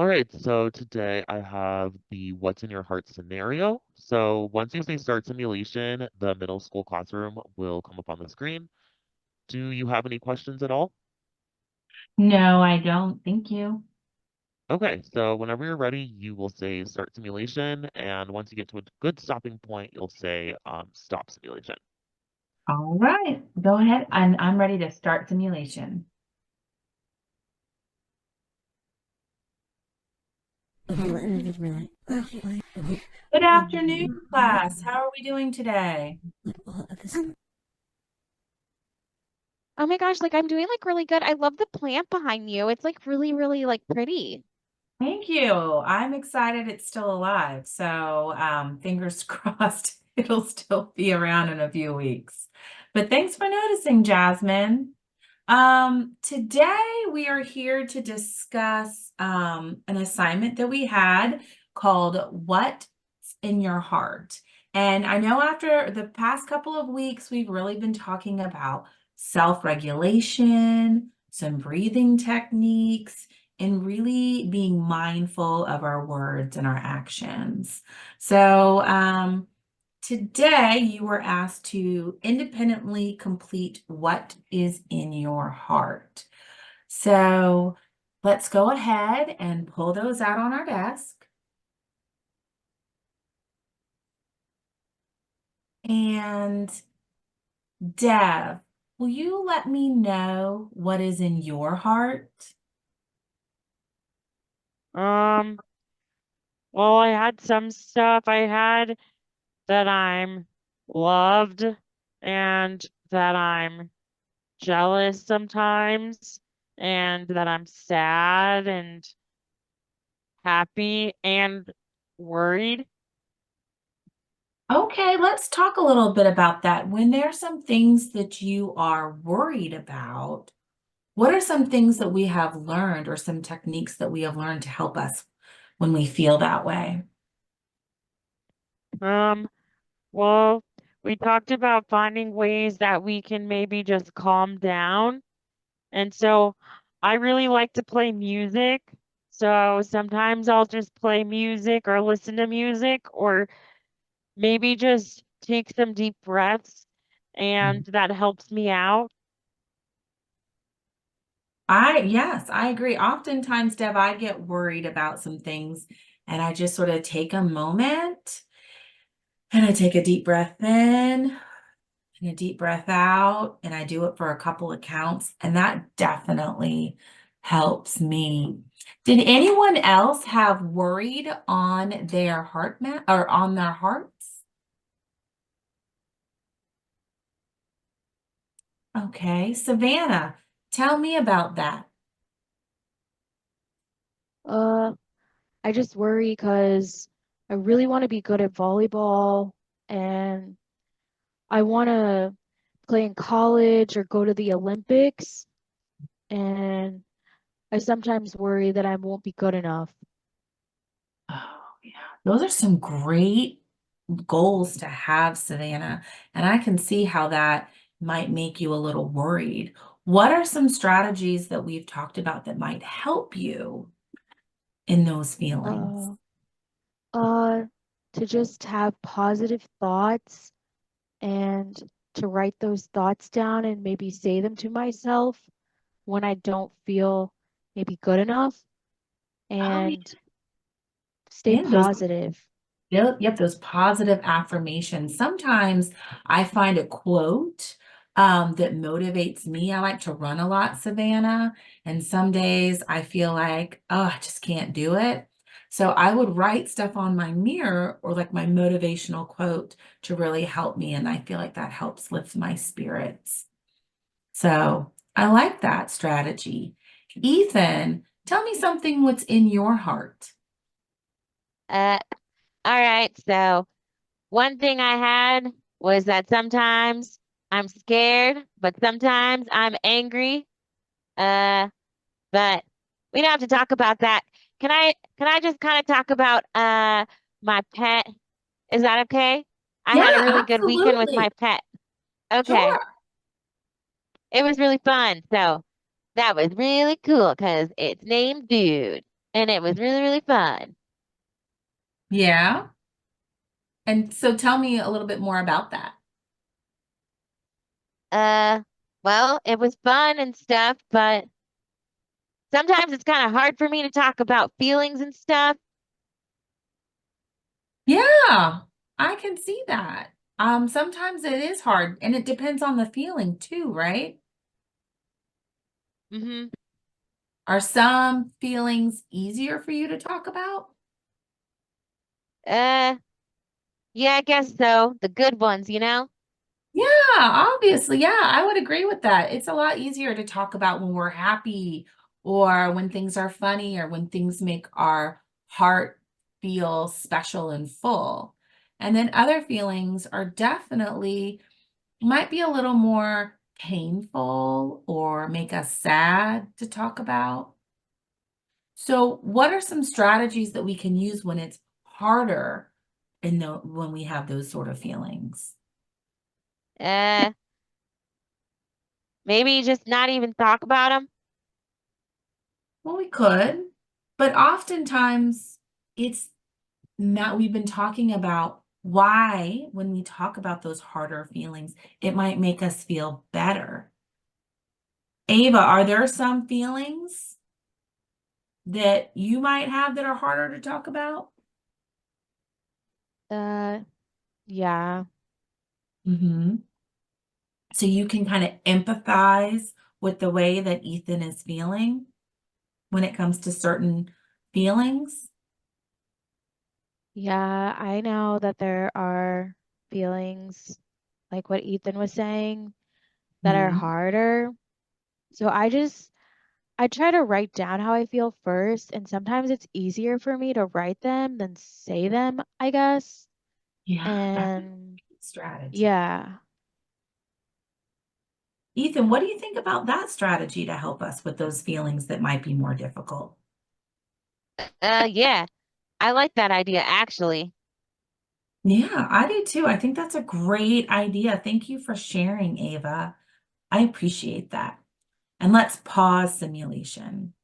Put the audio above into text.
All right, so today I have the what's in your heart scenario. So once you say start simulation, the middle school classroom will come up on the screen. Do you have any questions at all? No, I don't. Thank you. Okay, so whenever you're ready, you will say start simulation, and once you get to a good stopping point, you'll say stop simulation. All right, go ahead. I'm ready to start simulation. Good afternoon, class. How are we doing today? Oh my gosh, like I'm doing like really good. I love the plant behind you. It's like really, really like pretty. Thank you. I'm excited it's still alive. So, fingers crossed it'll still be around in a few weeks. But thanks for noticing, Jasmine. Today we are here to discuss an assignment that we had called What's in Your Heart? And I know after the past couple of weeks, we've really been talking about self-regulation, some breathing techniques, and really being mindful of our words and our actions. So, today, you were asked to independently complete what is in your heart. So let's go ahead and pull those out on our desk. And Dev, will you let me know what is in your heart? Um, well, I had some stuff. I had that I'm loved and that I'm jealous sometimes and that I'm sad and happy and worried. Okay, let's talk a little bit about that. When there are some things that you are worried about, what are some things that we have learned or some techniques that we have learned to help us when we feel that way? Um, well, we talked about finding ways that we can maybe just calm down. And so I really like to play music. So sometimes I'll just play music or listen to music or maybe just take some deep breaths and that helps me out. Yes, I agree. Oftentimes, Deb, I get worried about some things and I just sort of take a moment and I take a deep breath in and a deep breath out, and I do it for a couple of counts, and that definitely helps me. Did anyone else have worried on their heart mat or on their hearts? Okay, Savannah, tell me about that. Uh, I just worry because I really want to be good at volleyball and I want to play in college or go to the Olympics. And I sometimes worry that I won't be good enough. Oh, yeah. Those are some great goals to have, Savannah. And I can see how that might make you a little worried. What are some strategies that we've talked about that might help you in those feelings? Uh, uh, to just have positive thoughts and to write those thoughts down and maybe say them to myself when I don't feel maybe good enough Oh, and stay yeah, those positive. Yep, those positive affirmations. Sometimes I find a quote that motivates me. I like to run a lot, Savannah, and some days I feel like, oh, I just can't do it. So I would write stuff on my mirror or like my motivational quote to really help me. And I feel like that helps lift my spirits. So I like that strategy. Ethan, tell me something what's in your heart. Uh, all right. So one thing I had was that sometimes I'm scared, but sometimes I'm angry. Uh, but we don't have to talk about that. Can I just kind of talk about my pet? Is that okay? I Yeah, had a really good weekend with my absolutely. pet. Okay. Sure. It was really fun. So that was really cool because it's named Dude. and it was really, really fun. Yeah. And so tell me a little bit more about that. Uh, well, it was fun and stuff, but sometimes it's kind of hard for me to talk about feelings and stuff. Yeah, I can see that. Sometimes it is hard and it depends on the feeling too, right? Mm-hmm. Are some feelings easier for you to talk about? Uh, yeah, I guess so. The good ones, you know? Yeah, obviously. Yeah, I would agree with that. It's a lot easier to talk about when we're happy or when things are funny or when things make our heart feel special and full. And then other feelings are definitely might be a little more painful or make us sad to talk about. So, what are some strategies that we can use when it's harder when we have those sort of feelings? Uh, maybe just not even talk about them. Well, we could, but oftentimes it's not, we've been talking about why, when we talk about those harder feelings, it might make us feel better. Ava, are there some feelings that you might have that are harder to talk about? Uh, yeah. Mhm. So you can kind of empathize with the way that Ethan is feeling when it comes to certain feelings? Yeah, I know that there are feelings like what Ethan was saying that are Mhm. harder. So I try to write down how I feel first, and sometimes it's easier for me to write them than say them, I guess. Yeah, that's a And great strategy. yeah. Ethan, what do you think about that strategy to help us with those feelings that might be more difficult? Yeah, I like that idea actually. Yeah, I do too. I think that's a great idea. Thank you for sharing, Ava. I appreciate that. And let's pause simulation.